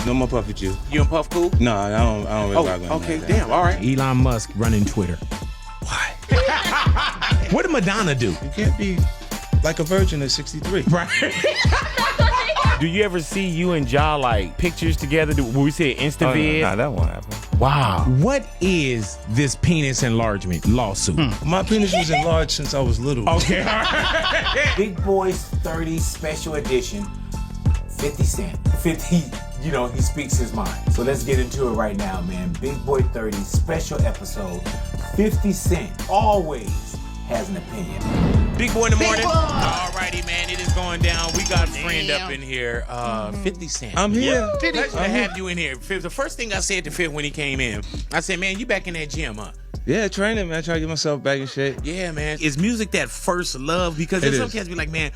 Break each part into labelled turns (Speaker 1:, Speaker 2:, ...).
Speaker 1: No more puff with you.
Speaker 2: You and Puff cool?
Speaker 1: No, I don't really rock with him
Speaker 2: okay,
Speaker 1: like that.
Speaker 2: damn, all right.
Speaker 3: Elon Musk running Twitter.
Speaker 1: Why?
Speaker 3: What did Madonna do?
Speaker 1: You can't be like a virgin at 63.
Speaker 3: Right.
Speaker 2: Do you ever see you and Ja like pictures together? When we say InstaVid?
Speaker 1: Nah, that won't happen.
Speaker 3: Wow. What is this penis enlargement lawsuit?
Speaker 1: My penis was enlarged since I was little.
Speaker 3: Okay.
Speaker 4: Big Boys 30 special edition, 50 Cent. 50, he speaks his mind. So let's get into it right now, man. Big Boy 30 special episode, 50 Cent always has an opinion.
Speaker 2: Big Boy in the morning. All righty, man. It is going down. We got a friend up in here, 50 Cent.
Speaker 1: I'm here.
Speaker 2: Yeah. Pleasure to have you in here. The first thing I said to Fifth when he came in, I said, man, you back in that gym, huh?
Speaker 1: Yeah, training, man. Try to get myself back in shape.
Speaker 2: Yeah, man. Is music that first love? Because there's some cats be like, man,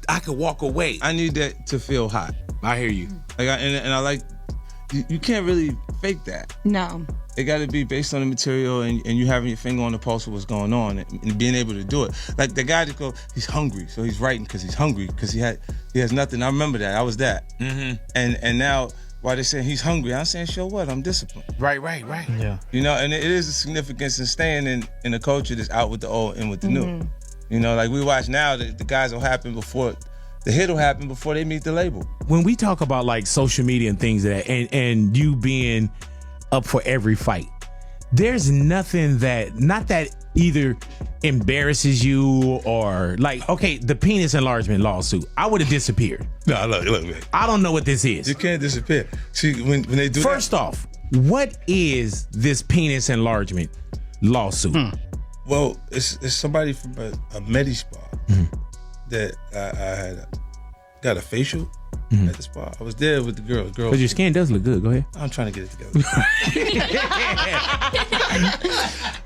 Speaker 2: I could walk away.
Speaker 1: I need that to feel hot.
Speaker 2: I hear you.
Speaker 1: Like, I like, you can't really fake that.
Speaker 5: No.
Speaker 1: It got to be based on the material and you having your finger on the pulse of what's going on and being able to do it. Like the guy that he's hungry, so he's writing because he's hungry because he has nothing. I remember that. I was that.
Speaker 2: Mm-hmm.
Speaker 1: And now while they're saying he's hungry, I'm saying, show what? I'm disciplined.
Speaker 2: Right.
Speaker 3: Yeah.
Speaker 1: And it is a significance in staying in a culture that's out with the old and with the new. Like we watch now, the guys will happen before. The hit will happen before they meet the label.
Speaker 3: When we talk about like social media and things like that, and you being up for every fight, there's nothing not that either embarrasses you or like, okay, the penis enlargement lawsuit, I would have disappeared.
Speaker 1: No, look, man.
Speaker 3: I don't know what this is.
Speaker 1: You can't disappear. See, when they do
Speaker 3: First off, what is this penis enlargement lawsuit?
Speaker 1: Well, it's somebody from a Medi spa that I had got a facial at the spa. I was there with the girl.
Speaker 3: Because your skin does look good. Go ahead.
Speaker 1: I'm trying to get it together.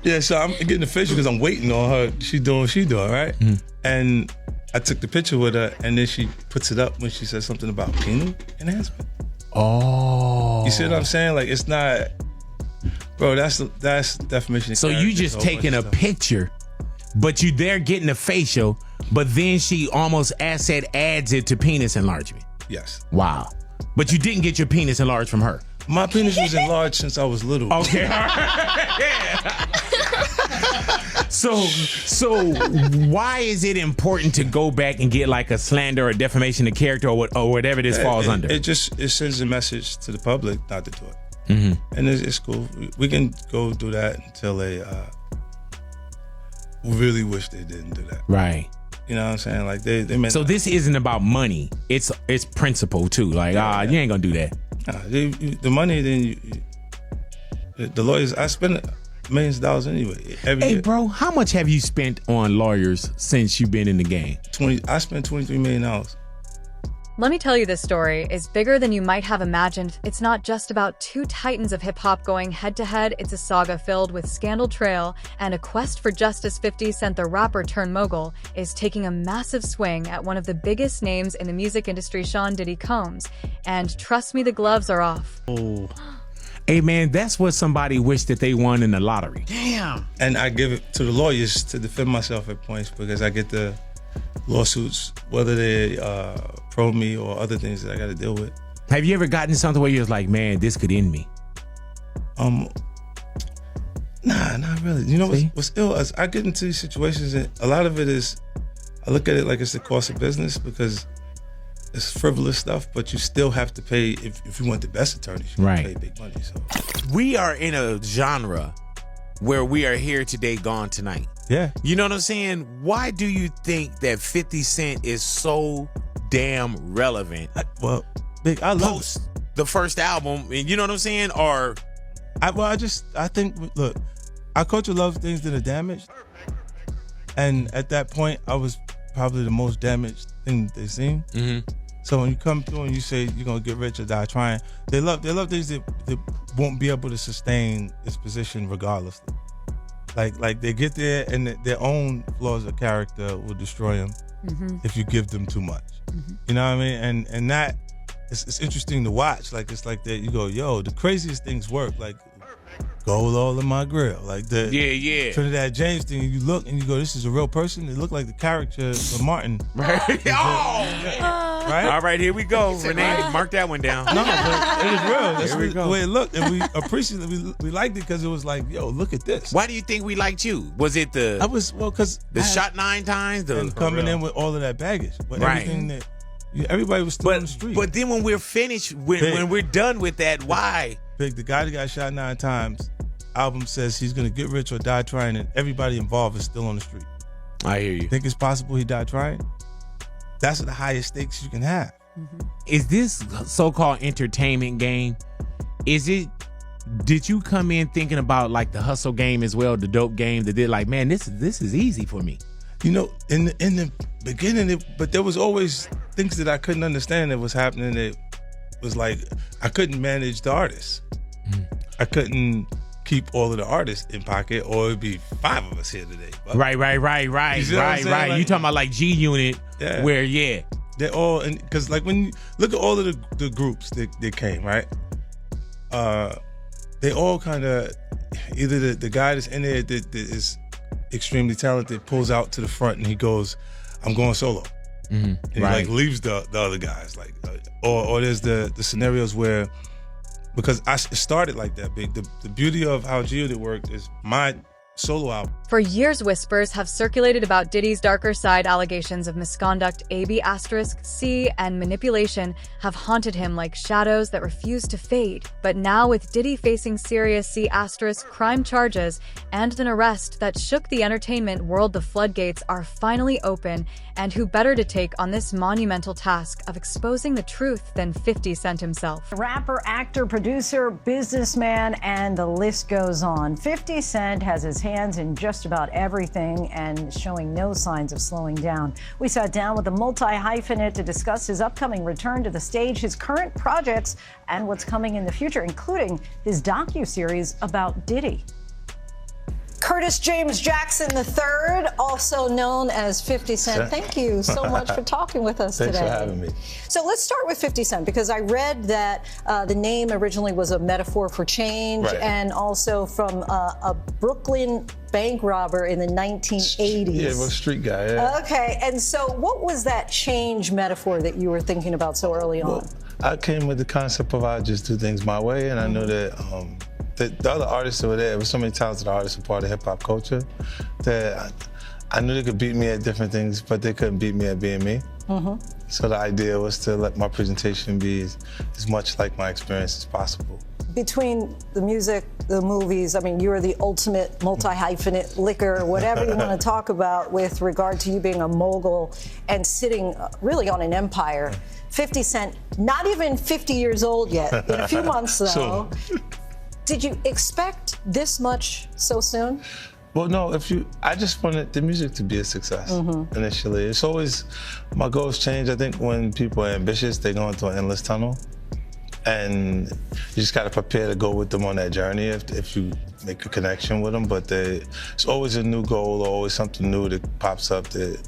Speaker 1: Yeah, so I'm getting the facial because I'm waiting on her. She doing, right? And I took the picture with her, and then she puts it up when she says something about penile enhancement.
Speaker 3: Oh.
Speaker 1: You see what I'm saying? Like, it's not, bro, that's defamation of
Speaker 3: So
Speaker 1: character,
Speaker 3: you just
Speaker 1: a whole
Speaker 3: taking
Speaker 1: bunch
Speaker 3: a
Speaker 1: of stuff.
Speaker 3: picture, but you there getting a facial, but then she almost adds it to penis enlargement.
Speaker 1: Yes.
Speaker 3: Wow. But you didn't get your penis enlarged from her.
Speaker 1: My penis was enlarged since I was little.
Speaker 3: Okay. So why is it important to go back and get like a slander or defamation of character or whatever this falls under?
Speaker 1: It sends a message to the public not to do it. And it's cool. We can go do that until they really wish they didn't do that.
Speaker 3: Right.
Speaker 1: You know what I'm saying? Like they meant.
Speaker 3: So this isn't about money. It's principle too. Like you ain't gonna do that.
Speaker 1: Nah, the money, then the lawyers. I spend millions of dollars anyway every year.
Speaker 3: Hey, bro, how much have you spent on lawyers since you've been in the game?
Speaker 1: I spent $23 million.
Speaker 6: Let me tell you, this story is bigger than you might have imagined. It's not just about two titans of hip-hop going head-to-head. It's a saga filled with scandal trail and a quest for justice. 50 Cent, the rapper turned mogul, is taking a massive swing at one of the biggest names in the music industry, Sean Diddy Combs. And trust me, the gloves are off.
Speaker 3: Oh. Hey, man, that's what somebody wished that they won in the lottery.
Speaker 2: Damn.
Speaker 1: And I give it to the lawyers to defend myself at points because I get the lawsuits, whether they pro me or other things that I got to deal with.
Speaker 3: Have you ever gotten something where you was like, man, this could end me?
Speaker 1: Nah, not really. You know what's ill is I get into these situations and a lot of it is, I look at it like it's the cost of business because it's frivolous stuff, but you still have to pay, if you want the best attorneys, you have to pay big money. So
Speaker 2: We are in a genre where we are here today, gone tonight.
Speaker 1: yeah.
Speaker 2: You know what I'm saying? Why do you think that 50 Cent is so damn relevant
Speaker 1: I love
Speaker 2: post the first album? And you know what I'm saying? Or
Speaker 1: I think, look, our culture loves things that are damaged. And at that point, I was probably the most damaged thing that they've seen. So when you come through and you say you're going to get rich or die trying, they love things that won't be able to sustain its position regardlessly. Like they get there and their own flaws of character will destroy them if you give them too much. You know what I mean? And that, it's interesting to watch. Like, it's like that you go, yo, the craziest things work. Like gold all in my grill. Like the
Speaker 2: Yeah.
Speaker 1: Trinidad James thing, and you look and you go, this is a real person. It looked like the character of Martin.
Speaker 2: Right.
Speaker 1: Right?
Speaker 2: All right, here we go. Renee, mark that one down.
Speaker 1: No, but it was real. That's
Speaker 2: Here we go.
Speaker 1: the way it looked. And we appreciated it. We liked it because it was like, yo, look at this.
Speaker 2: Why do you think we liked you? Was it
Speaker 1: Because
Speaker 2: the shot 9 times?
Speaker 1: and coming in with all of that baggage. With
Speaker 2: Right.
Speaker 1: everything that everybody was still on the street.
Speaker 2: But then when we're finished, when we're done with that, why?
Speaker 1: Big, the guy that got shot 9 times, album says he's gonna get rich or die trying, and everybody involved is still on the street.
Speaker 2: I hear you.
Speaker 1: Think it's possible he died trying? That's the highest stakes you can have.
Speaker 3: Is this so-called entertainment game? Did you come in thinking about like the hustle game as well, the dope game that did like, man, this is easy for me?
Speaker 1: You know, in the beginning, but there was always things that I couldn't understand that was happening. That was like I couldn't manage the artists. I couldn't keep all of the artists in pocket, or it'd be 5 of us here today. But
Speaker 3: Right.
Speaker 1: You see what I'm saying? Like,
Speaker 3: You talking about like G Unit,
Speaker 1: Yeah.
Speaker 3: where
Speaker 1: they're all, because like when you look at all of the groups that came, right? They all kind of either the guy that's in there that is extremely talented pulls out to the front and he goes, "I'm going solo," and he like leaves the other guys, like, or there's the scenarios where, because it started like that, Big. The beauty of how G-Unit worked is my solo album.
Speaker 6: For years, whispers have circulated about Diddy's darker side. Allegations of misconduct, AB*C, and manipulation have haunted him like shadows that refuse to fade. But now, with Diddy facing serious C** crime charges and an arrest that shook the entertainment world, the floodgates are finally open. And who better to take on this monumental task of exposing the truth than 50 Cent himself?
Speaker 5: Rapper, actor, producer, businessman, and the list goes on. 50 Cent has his hands in just about everything and showing no signs of slowing down. We sat down with the multi-hyphenate to discuss his upcoming return to the stage, his current projects, and what's coming in the future, including his docuseries about Diddy. Curtis James Jackson III, also known as 50 Cent. Thank you so much for talking with us today.
Speaker 7: Thanks for having me.
Speaker 5: So let's start with 50 Cent, because I read that the name originally was a metaphor for change, and also from a Brooklyn bank robber in the 1980s.
Speaker 7: Yeah, well, street guy, yeah.
Speaker 5: Okay, and so what was that change metaphor that you were thinking about so early on?
Speaker 7: Well, I came with the concept of I just do things my way, and I knew that the other artists that were there, there was so many talented artists a part of hip-hop culture that I knew they could beat me at different things, but they couldn't beat me at being me. So the idea was to let my presentation be as much like my experience as possible.
Speaker 5: Between the music, the movies, I mean, you're the ultimate multi-hyphenate liquor, whatever you want to talk about with regard to you being a mogul and sitting really on an empire. 50 Cent, not even 50 years old yet, in a few months though. Did you expect this much so soon?
Speaker 7: Well, no, I just wanted the music to be a success initially. It's always, my goals change. I think when people are ambitious, they go into an endless tunnel. And you just got to prepare to go with them on that journey if you make a connection with them. But it's always a new goal, or always something new that pops up that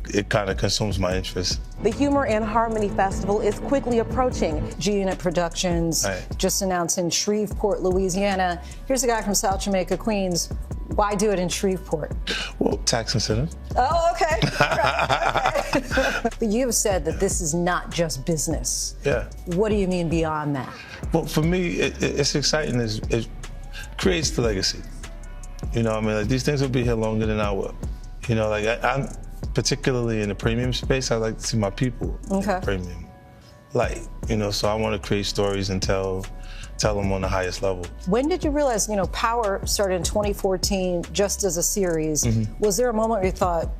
Speaker 7: it kind of consumes my interest.
Speaker 5: The Humor and Harmony Festival is quickly approaching. G-Unit Productions just announced in Shreveport, Louisiana. Here's a guy from South Jamaica, Queens. Why do it in Shreveport?
Speaker 7: Well, tax incentive.
Speaker 5: Oh, okay. All right. Okay. But you've said that this is not just business.
Speaker 7: Yeah.
Speaker 5: What do you mean beyond that?
Speaker 7: Well, for me, it's exciting. It creates the legacy. You know what I mean? Like, these things will be here longer than I will. You know, like I'm particularly in the premium space, I like to see my people in the premium light. You know, so I want to create stories and tell them on the highest level. When did you realize, you know, Power started in 2014 just as a series. Was there a moment where you thought,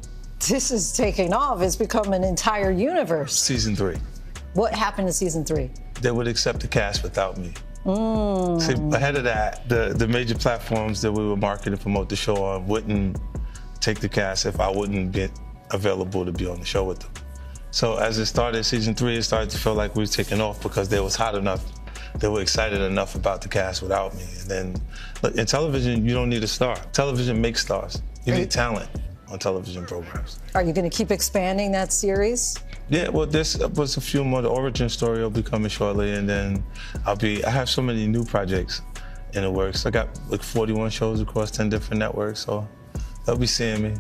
Speaker 7: this is taking off, it's become an entire universe? Season 3. What happened in season 3? They would accept the cast without me. See, ahead of that, the major platforms that we would market and promote the show on wouldn't take the cast if I wouldn't get available to be on the show with them. So as it started, season 3, it started to feel like we were taking off because they was hot enough. They were excited enough about the cast without me. And then, look, in television, you don't need a star. Television makes stars. You need talent on television programs. Are you going to keep expanding that series? Yeah, well, this was a few more. The origin story will be coming shortly, and then I have so many new projects in the works. I got like 41 shows across 10 different networks, so they'll be seeing me.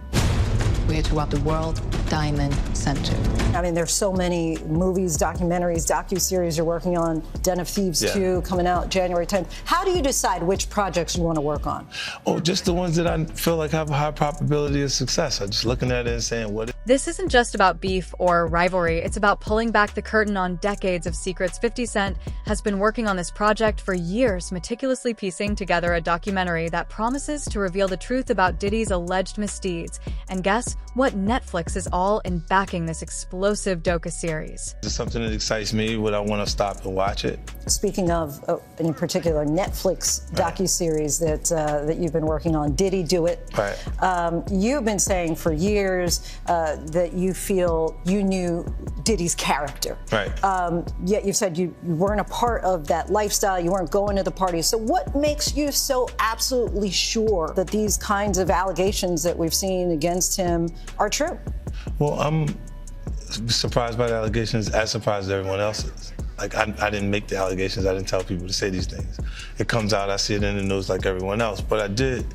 Speaker 8: We're throughout the World Diamond Center.
Speaker 5: I mean, there's so many movies, documentaries, docuseries you're working on. Den of Thieves 2 coming out January 10th. How do you decide which projects you want to work on?
Speaker 7: Oh, just the ones that I feel like have a high probability of success. I'm just looking at it and saying, what?
Speaker 6: This isn't just about beef or rivalry. It's about pulling back the curtain on decades of secrets. 50 Cent has been working on this project for years, meticulously piecing together a documentary that promises to reveal the truth about Diddy's alleged misdeeds. And guess what? Netflix is all in backing this explosive docu-series.
Speaker 7: It's something that excites me. Would I want to stop and watch it?
Speaker 5: Speaking of, in particular, Netflix docuseries that you've been working on, Diddy Do It.
Speaker 7: Right.
Speaker 5: You've been saying for years that you feel you knew Diddy's character.
Speaker 7: Right.
Speaker 5: Yet you said you weren't a part of that lifestyle, you weren't going to the parties. So what makes you so absolutely sure that these kinds of allegations that we've seen against him are true?
Speaker 7: Well, I'm surprised by the allegations, as surprised as everyone else is. Like, I didn't make the allegations, I didn't tell people to say these things. It comes out, I see it in the news like everyone else, but I did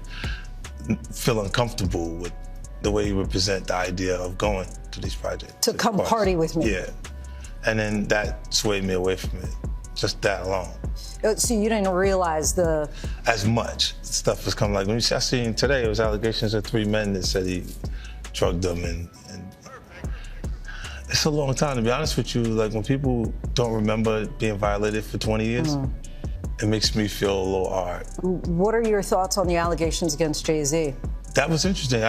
Speaker 7: feel uncomfortable with the way you would present the idea of going to these projects.
Speaker 5: To come party with me.
Speaker 7: Yeah. And then that swayed me away from it, just that alone.
Speaker 5: So you didn't realize
Speaker 7: as much stuff was coming. Like, when I seen today, it was allegations of 3 men that said he drugged them, and it's a long time, to be honest with you. Like, when people don't remember being violated for 20 years, it makes me feel a little hard.
Speaker 5: What are your thoughts on the allegations against Jay-Z?
Speaker 7: That was interesting.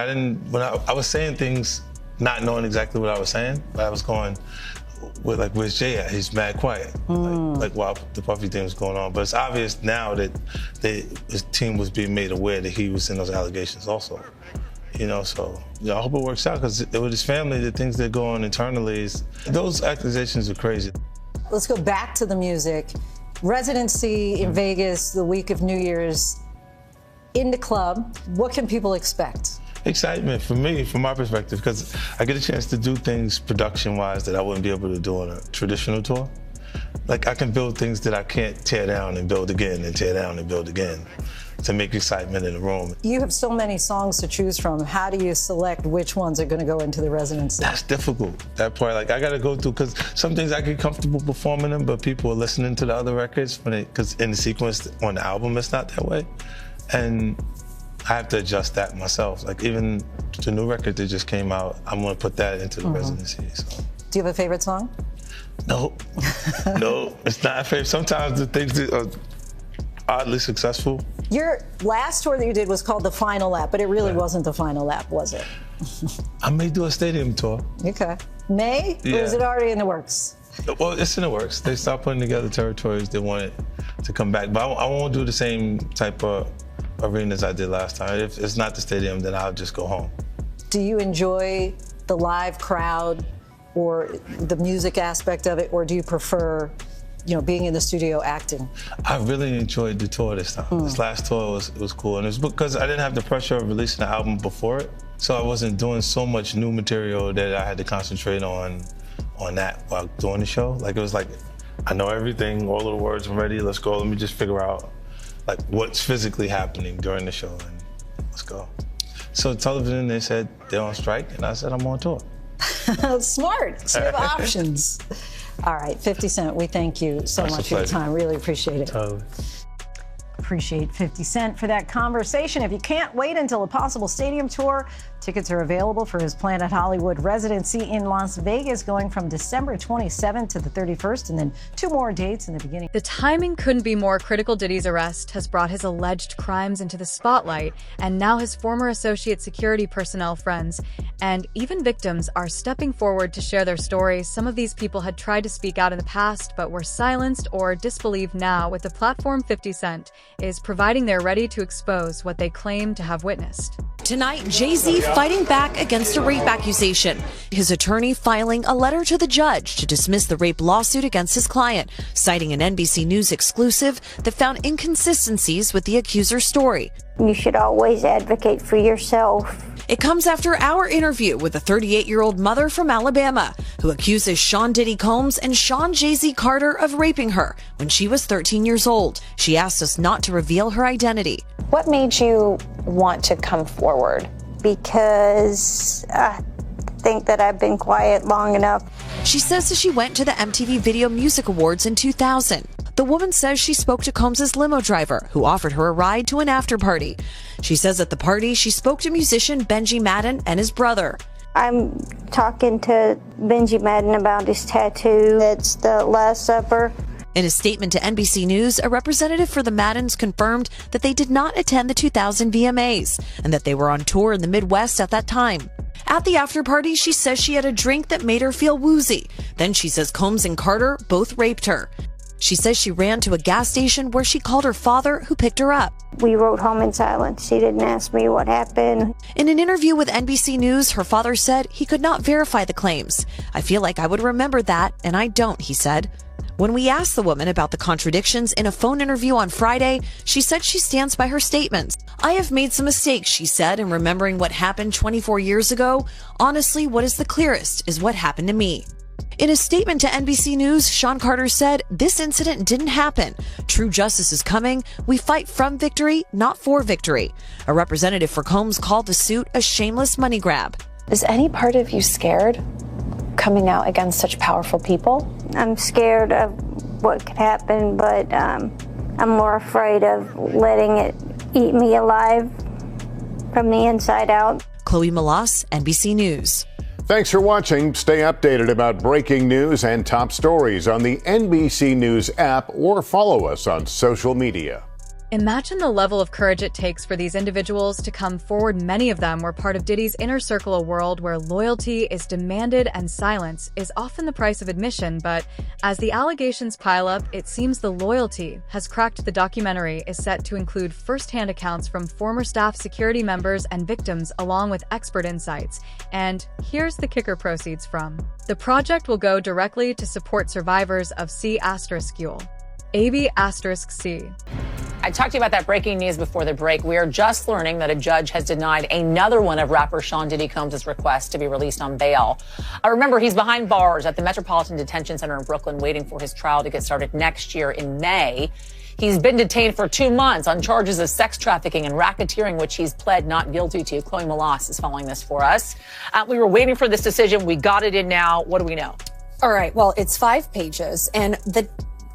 Speaker 7: When I was saying things, not knowing exactly what I was saying, but I was going with, like, where's Jay at? He's mad quiet. Like while the Puffy thing was going on. But it's obvious now that his team was being made aware that he was in those allegations also. You know, so I hope it works out, because with his family, the things that go on internally, those accusations are crazy.
Speaker 5: Let's go back to the music. Residency in Vegas the week of New Year's, in the club. What can people expect?
Speaker 7: Excitement for me, from my perspective, because I get a chance to do things production-wise that I wouldn't be able to do on a traditional tour. Like, I can build things that I can't tear down and build again and tear down and build again, to make excitement in the room. You
Speaker 5: have so many songs to choose from. How do you select which ones are going to go into the residency?
Speaker 7: That's difficult. That part, like, I got to go through, because some things I get comfortable performing them, but people are listening to the other records because in the sequence on the album, it's not that way. And I have to adjust that myself. Like, even the new record that just came out, I'm going to put that into the residency. So.
Speaker 5: Do you have a favorite song?
Speaker 7: No. No, it's not a favorite. Sometimes the things that are oddly successful.
Speaker 5: Your last tour that you did was called The Final Lap, but it really wasn't The Final Lap, was it?
Speaker 7: I may do a stadium tour.
Speaker 5: Okay. May?
Speaker 7: Yeah.
Speaker 5: Or is it already in the works?
Speaker 7: Well, it's in the works. They start putting together territories. They want it to come back. But I won't do the same type of arenas I did last time. If it's not the stadium, then I'll just go home.
Speaker 5: Do you enjoy the live crowd or the music aspect of it, or do you prefer, you know, being in the studio acting?
Speaker 7: I really enjoyed the tour this time. This last tour was cool, and it was because I didn't have the pressure of releasing the album before it, so I wasn't doing so much new material that I had to concentrate on that while doing the show. Like, it was like, I know everything, all of the words are ready, let's go, let me just figure out like what's physically happening during the show, and let's go. So television, they said they're on strike, and I said I'm on tour.
Speaker 5: Smart, so you have options. All right, 50 Cent, we thank you so much for your time. Really appreciate it.
Speaker 7: Totally.
Speaker 5: Appreciate 50 Cent for that conversation. If you can't wait until a possible stadium tour, tickets are available for his Planet Hollywood residency in Las Vegas, going from December 27th to the 31st, and then 2 more dates in the beginning.
Speaker 6: The timing couldn't be more critical. Diddy's arrest has brought his alleged crimes into the spotlight, and now his former associate security personnel, friends, and even victims are stepping forward to share their stories. Some of these people had tried to speak out in the past, but were silenced or disbelieved. Now, with the platform 50 Cent is providing, they're ready to expose what they claim to have witnessed.
Speaker 9: Tonight, Jay-Z fighting back against a rape accusation. His attorney filing a letter to the judge to dismiss the rape lawsuit against his client, citing an NBC News exclusive that found inconsistencies with the accuser's story.
Speaker 10: You should always advocate for yourself.
Speaker 9: It comes after our interview with a 38-year-old mother from Alabama who accuses Sean Diddy Combs and Sean Jay-Z Carter of raping her when she was 13 years old. She asked us not to reveal her identity.
Speaker 10: What made you want to come forward? Because I think that I've been quiet long enough.
Speaker 9: She says that she went to the MTV Video Music Awards in 2000. The woman says she spoke to Combs' limo driver, who offered her a ride to an after party. She says at the party, she spoke to musician Benji Madden and his brother.
Speaker 10: I'm talking to Benji Madden about his tattoo. It's the Last Supper.
Speaker 9: In a statement to NBC News, a representative for the Maddens confirmed that they did not attend the 2000 VMAs and that they were on tour in the Midwest at that time. At the after party, she says she had a drink that made her feel woozy. Then she says Combs and Carter both raped her. She says she ran to a gas station where she called her father, who picked her up.
Speaker 10: We rode home in silence. She didn't ask me what happened.
Speaker 9: In an interview with NBC News, her father said he could not verify the claims. I feel like I would remember that, and I don't, he said. When we asked the woman about the contradictions in a phone interview on Friday, she said she stands by her statements. I have made some mistakes, she said, in remembering what happened 24 years ago. Honestly, what is the clearest is what happened to me. In a statement to NBC News, Sean Carter said, "This incident didn't happen. True justice is coming. We fight from victory, not for victory." A representative for Combs called the suit a shameless money grab.
Speaker 8: Is any part of you scared coming out against such powerful people?
Speaker 10: I'm scared of what could happen, but I'm more afraid of letting it eat me alive from the inside out.
Speaker 9: Chloe Malas, NBC News.
Speaker 11: Thanks for watching. Stay updated about breaking news and top stories on the NBC News app or follow us on social media.
Speaker 6: Imagine the level of courage it takes for these individuals to come forward. Many of them were part of Diddy's inner circle, a world where loyalty is demanded and silence is often the price of admission. But as the allegations pile up, it seems the loyalty has cracked. The documentary is set to include first-hand accounts from former staff, security members, and victims, along with expert insights. And here's the kicker: proceeds from the project will go directly to support survivors of C*****. AB***C.
Speaker 12: I talked to you about that breaking news before the break. We are just learning that a judge has denied another one of rapper Sean Diddy Combs' requests to be released on bail. Remember, he's behind bars at the Metropolitan Detention Center in Brooklyn, waiting for his trial to get started next year in May. He's been detained for 2 months on charges of sex trafficking and racketeering, which he's pled not guilty to. Chloe Malas is following this for us. We were waiting for this decision. We got it in now. What do we know?
Speaker 13: All right. Well, it's 5 pages, and the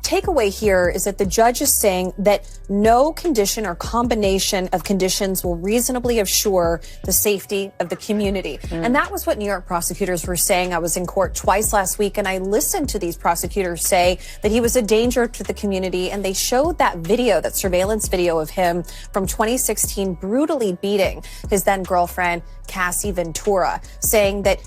Speaker 13: takeaway here is that the judge is saying that no condition or combination of conditions will reasonably assure the safety of the community. And that was what New York prosecutors were saying. I was in court twice last week, and I listened to these prosecutors say that he was a danger to the community. And they showed that video, that surveillance video of him from 2016, brutally beating his then girlfriend, Cassie Ventura, saying that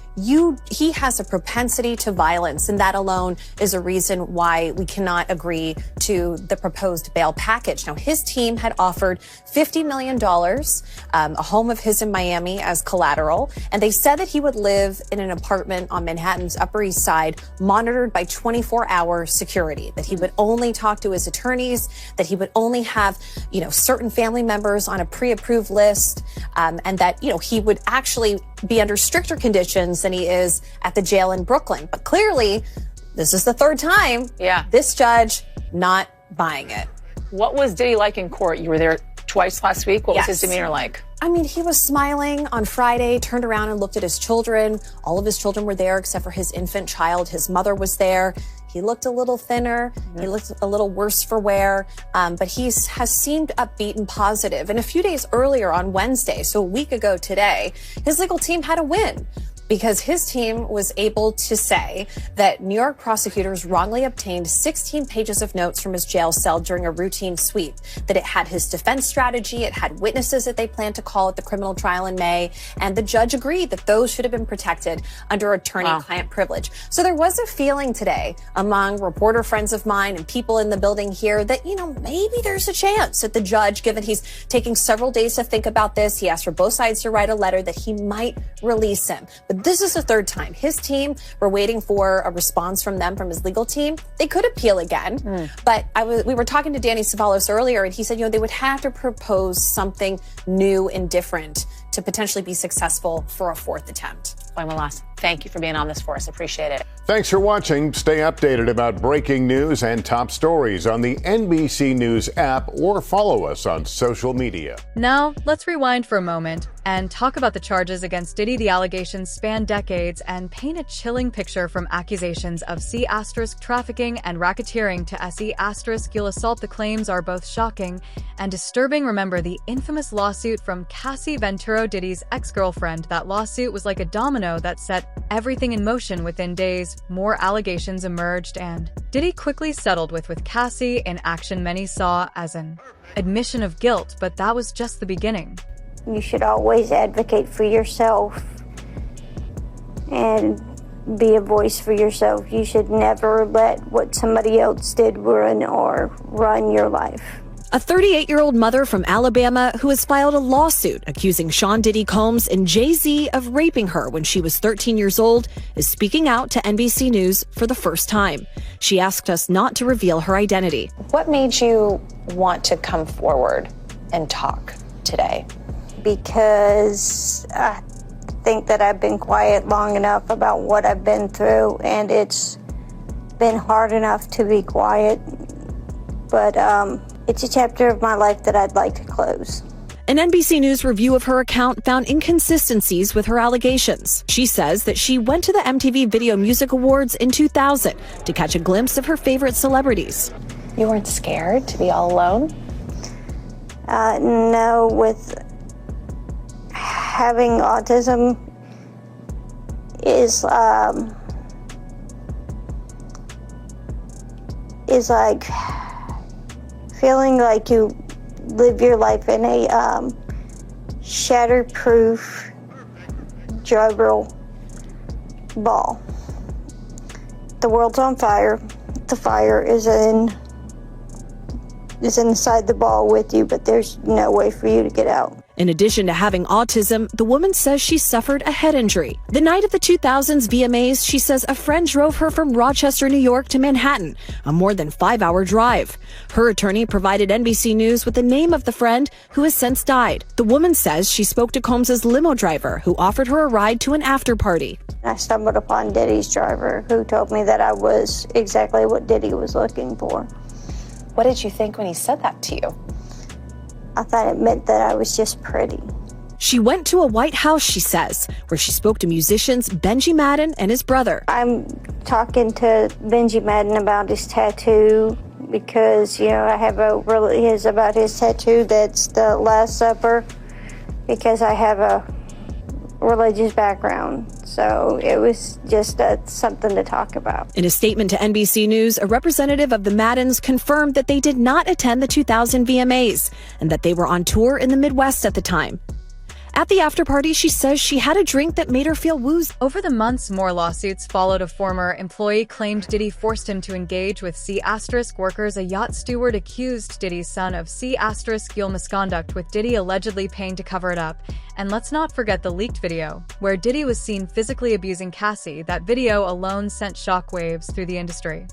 Speaker 13: he has a propensity to violence, and that alone is a reason why we cannot agree to the proposed bail package. Now, his team had offered $50 million, a home of his in Miami as collateral, and they said that he would live in an apartment on Manhattan's Upper East Side, monitored by 24-hour security, that he would only talk to his attorneys, that he would only have, certain family members on a pre-approved list, and that, he would actually be under stricter conditions than he is at the jail in Brooklyn. But clearly, this is the third time.
Speaker 12: Yeah.
Speaker 13: This judge not buying it.
Speaker 12: What was Diddy like in court? You were there twice last week. What
Speaker 13: Yes.
Speaker 12: was his demeanor like?
Speaker 13: I mean, he was smiling on Friday, turned around and looked at his children. All of his children were there except for his infant child. His mother was there. He looked a little thinner. He looked a little worse for wear, but he has seemed upbeat and positive. And a few days earlier on Wednesday, so a week ago today, his legal team had a win, because his team was able to say that New York prosecutors wrongly obtained 16 pages of notes from his jail cell during a routine sweep, that it had his defense strategy, it had witnesses that they planned to call at the criminal trial in May, and the judge agreed that those should have been protected under attorney-client privilege. So there was a feeling today among reporter friends of mine and people in the building here that, maybe there's a chance that the judge, given he's taking several days to think about this, he asked for both sides to write a letter, that he might release him. But this is the third time. His team were waiting for a response from them, from his legal team. They could appeal again, but we were talking to Danny Savalos earlier, and he said, they would have to propose something new and different to potentially be successful for a fourth attempt.
Speaker 12: One last, thank you for being on this for us. Appreciate it.
Speaker 11: Thanks for watching. Stay updated about breaking news and top stories on the NBC News app or follow us on social media.
Speaker 6: Now, let's rewind for a moment and talk about the charges against Diddy. The allegations span decades and paint a chilling picture from accusations of C** trafficking and racketeering to SE** you'll assault. The claims are both shocking and disturbing. Remember the infamous lawsuit from Cassie Ventura, Diddy's ex-girlfriend. That lawsuit was like a domino that set everything in motion. Within days, more allegations emerged and Diddy quickly settled with Cassie in action many saw as an admission of guilt, but that was just the beginning.
Speaker 10: You should always advocate for yourself and be a voice for yourself. You should never let what somebody else did run your life.
Speaker 9: A 38-year-old mother from Alabama who has filed a lawsuit accusing Sean Diddy Combs and Jay-Z of raping her when she was 13 years old is speaking out to NBC News for the first time. She asked us not to reveal her identity.
Speaker 8: What made you want to come forward and talk today?
Speaker 10: Because I think that I've been quiet long enough about what I've been through, and it's been hard enough to be quiet. But it's a chapter of my life that I'd like to close.
Speaker 9: An NBC News review of her account found inconsistencies with her allegations. She says that she went to the MTV Video Music Awards in 2000 to catch a glimpse of her favorite celebrities.
Speaker 8: You weren't scared to be all alone?
Speaker 10: No, with having autism is like feeling like you live your life in a shatterproof juggle ball. The world's on fire. The fire is inside the ball with you, but there's no way for you to get out.
Speaker 9: In addition to having autism, the woman says she suffered a head injury. The night of the 2000s VMAs, she says a friend drove her from Rochester, New York to Manhattan, a more than 5-hour drive. Her attorney provided NBC News with the name of the friend who has since died. The woman says she spoke to Combs' limo driver, who offered her a ride to an after party.
Speaker 10: I stumbled upon Diddy's driver, who told me that I was exactly what Diddy was looking for.
Speaker 8: What did you think when he said that to you?
Speaker 10: I thought it meant that I was just pretty.
Speaker 9: She went to a White House, she says, where she spoke to musicians Benji Madden and his brother.
Speaker 10: I'm talking to Benji Madden about his tattoo because, I have about his tattoo that's the Last Supper, because I have a religious background. So it was just something to talk about.
Speaker 9: In a statement to NBC News, a representative of the Maddens confirmed that they did not attend the 2000 VMAs and that they were on tour in the Midwest at the time. At the after party, she says she had a drink that made her feel woozy.
Speaker 6: Over the months, more lawsuits followed. A former employee claimed Diddy forced him to engage with C** workers. A yacht steward accused Diddy's son of C** misconduct, with Diddy allegedly paying to cover it up. And let's not forget the leaked video, where Diddy was seen physically abusing Cassie. That video alone sent shockwaves through the industry.